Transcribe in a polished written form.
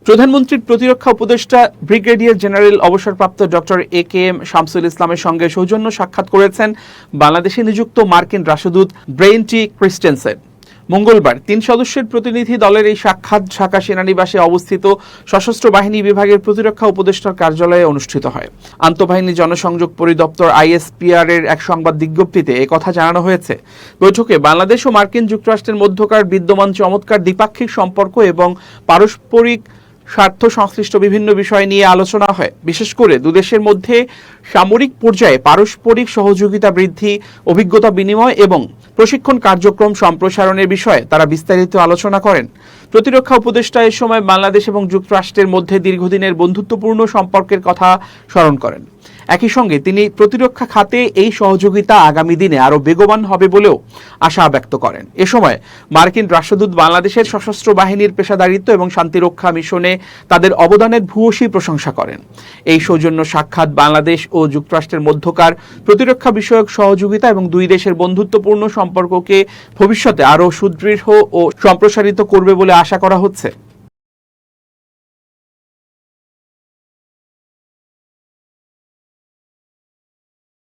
প্রধানমন্ত্রীর প্রতিরক্ষা উপদেষ্টা ব্রিগেডিয়ার জেনারেল অবসরপ্রাপ্ত ডক্টর এ.কে.এম. শামসুল ইসলামের সঙ্গে সৌজন্য সাক্ষাৎ করেছেন বাংলাদেশে নিযুক্ত মার্কিন রাষ্ট্রদূত ব্রেইন টি ক্রিস্টেনসেন। মঙ্গলবার ৩ সদস্যের প্রতিনিধি দলের এই সাক্ষাৎ ঢাকা সেনানিবাসে অবস্থিত সশস্ত্র বাহিনী বিভাগের প্রতিরক্ষা উপদেষ্টার কার্যালয়ে অনুষ্ঠিত হয়। আন্তঃবাহিনী জনসংযোগ পরিদপ্তর আইএসপিআর এর এক সংবাদ বিজ্ঞপ্তিতে একথা জানানো হয়েছে। বৈঠকে বাংলাদেশ ও মার্কিন যুক্তরাষ্ট্রের মধ্যকার বিদ্যমান চমৎকার দ্বিপাক্ষিক সম্পর্ক এবং পারস্পরিক স্বার্থ সংশ্লিষ্ট বিভিন্ন বিষয় নিয়ে আলোচনা হয়। বিশেষ করে দুদেশের মধ্যে সামরিক পর্যায়ে পারস্পরিক সহযোগিতা বৃদ্ধি, অভিজ্ঞতা বিনিময় এবং প্রশিক্ষণ কার্যক্রম সম্প্রসারণের বিষয়ে তারা বিস্তারিত আলোচনা করেন। প্রতিরক্ষা উপদেষ্টা এ সময় বাংলাদেশ এবং যুক্তরাষ্ট্রের মধ্যে দীর্ঘদিনের বন্ধুত্বপূর্ণ সম্পর্কের কথা স্মরণ করেন। একই সঙ্গে তিনি প্রতিরক্ষা খাতে এই সহযোগিতা আগামী দিনে আরও বেগবান হবে বলেও আশা ব্যক্ত করেন। এ সময় মার্কিন রাষ্ট্রদূত বাংলাদেশের সশস্ত্র বাহিনীর পেশাদারিত্ব এবং শান্তিরক্ষা মিশনে তাদের অবদানের ভূয়সী প্রশংসা করেন। এই সৌজন্য সাক্ষাৎ বাংলাদেশ ও যুক্তরাষ্ট্রের মধ্যকার প্রতিরক্ষা বিষয়ক সহযোগিতা এবং দুই দেশের বন্ধুত্বপূর্ণ সম্পর্ককে ভবিষ্যতে আরও সুদৃঢ় ও সম্প্রসারিত করবে বলে আশা করা হচ্ছে।